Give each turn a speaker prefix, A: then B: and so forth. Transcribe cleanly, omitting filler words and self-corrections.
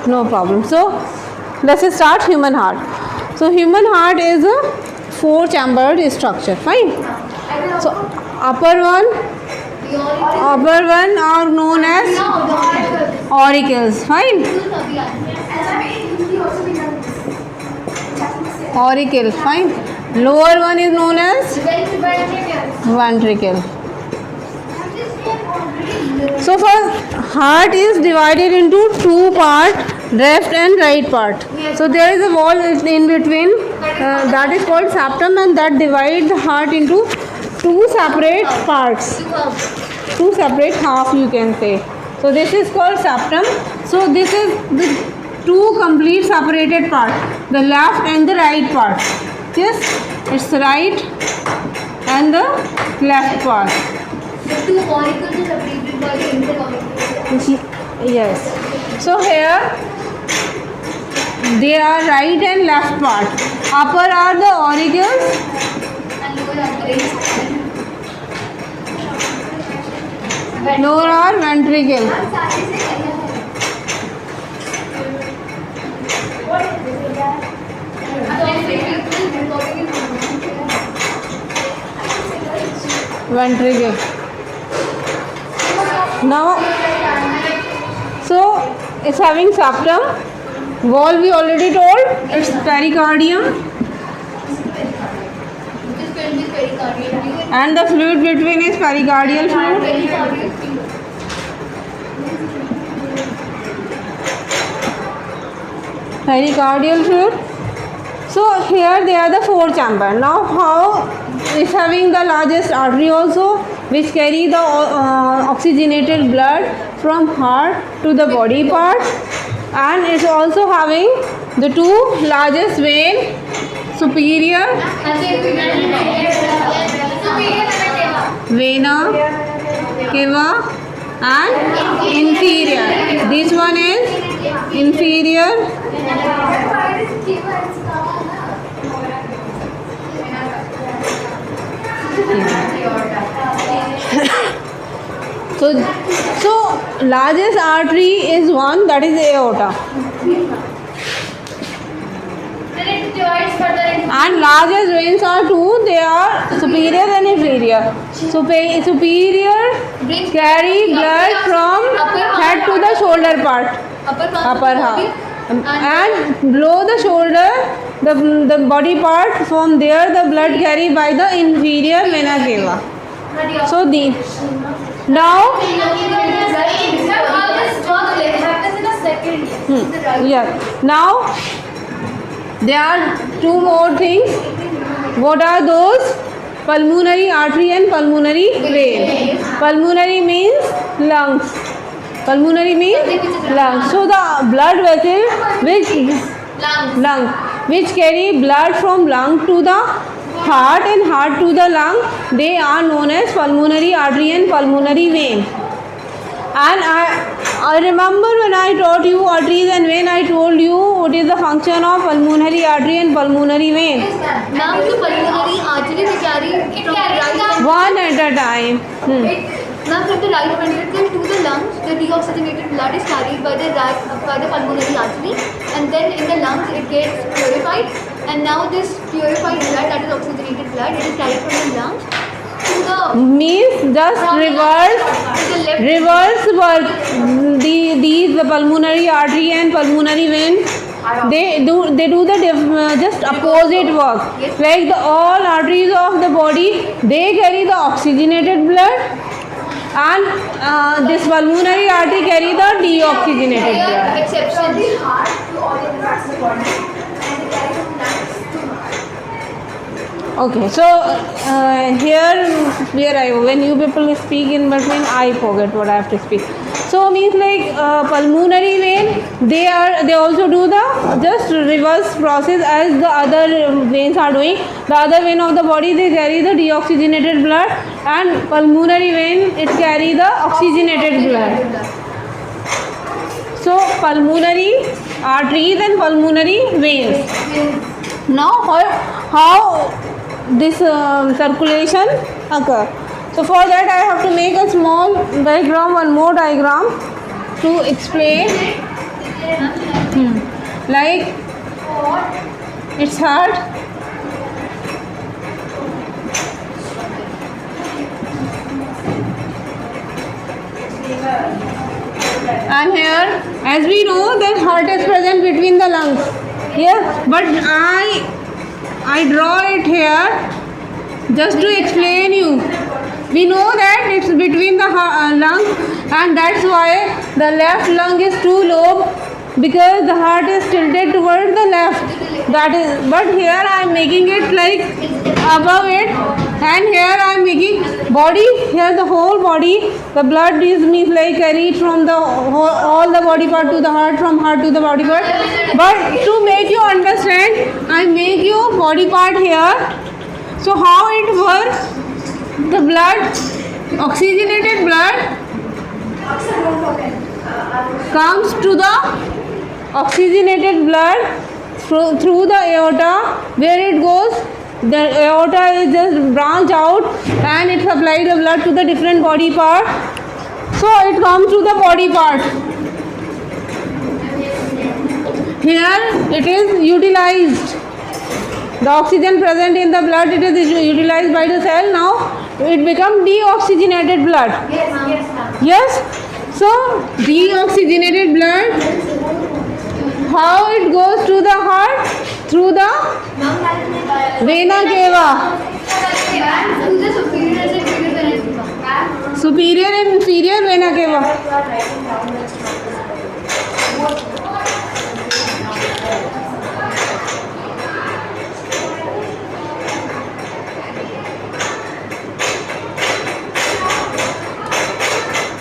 A: No problem. So let's start human heart. So human heart is a 4-chambered structure. Fine. So upper one are known as auricles. Fine. Auricle. Fine. Lower one is known as ventricle. So for heart is divided into two parts, left and right part. So there is a wall in between, that is called septum, and that divides the heart into two separate parts, two separate half you can say. So this is called septum. So this is the two complete separated part, the left and the right part. Yes, it's right and the left part.
B: The two auricles are separated by the interauricle.
A: Yes. So here they are right and left part. Upper are the auricles
B: And
A: lower are ventricle. Ventricle. Now, so it's having septum. Wall we already told, it's pericardium, and the fluid between is pericardial fluid. Pericardial fluid. So here they are the 4 chamber. Now how is having the largest artery also, which carry the oxygenated blood from heart to the body part, and it's also having the 2 largest vein, superior vena cava and inferior. This one is inferior so largest artery is one, that is aorta, and largest veins are 2, they are superior and inferior. So superior carry blood from head to the shoulder part, upper half, and below the shoulder the body part, from there the blood carried by the inferior vena cava. So the now now there are 2 more things. What are those? Pulmonary artery and pulmonary vein. Pulmonary means lungs. Pulmonary means lungs. So the blood vessel which carry blood from lung to the heart and heart to the lung, they are known as pulmonary artery and pulmonary vein. And I remember when I taught you arteries and vein, I told you what is the function of pulmonary artery and pulmonary vein.
B: Now the pulmonary artery they carry from the right
A: One at a time.
B: Now from the right ventricle to the lungs, the deoxygenated blood is carried by the pulmonary artery, and then in the lungs it gets purified, and now this purified blood, that is oxygenated blood, it is carried from the lungs to the
A: Means just reverse work. The pulmonary artery and pulmonary vein, they do the just opposite work. Like the all arteries of the body, they carry the oxygenated blood, and this pulmonary artery carry the deoxygenated blood. Okay, so here when you people speak in between, I forget what I have to speak. So means like pulmonary vein, they also do the just reverse process as the other veins are doing. The other vein of the body, they carry the deoxygenated blood, and pulmonary vein, it carry the oxygenated blood. So pulmonary arteries and pulmonary veins. Now how this circulation occur? So for that I have to make a small diagram, one more diagram to explain Like it's hard. And here, as we know, that heart is present between the lungs. Yes, but I draw it here just to explain you. We know that it's between the lung, and that's why the left lung is too low, because the heart is tilted towards the left. That is, but here I am making it like above it, and here I am making body. Here the whole body, the blood is means like carried from the all the body part to the heart, from heart to the body part. But to make you understand, I make you body part here. So how it works? The blood, oxygenated blood comes to the oxygenated blood through the aorta, where it goes. The aorta is just branch out and it supplies the blood to the different body part. So it comes to the body part. Here it is utilized. The oxygen present in the blood, it is utilized by the cell. Now it becomes deoxygenated blood. Yes. So deoxygenated blood, how it goes to the heart? Through the vena cava.
B: To the superior and inferior vena cava.
A: Superior and inferior vena cava.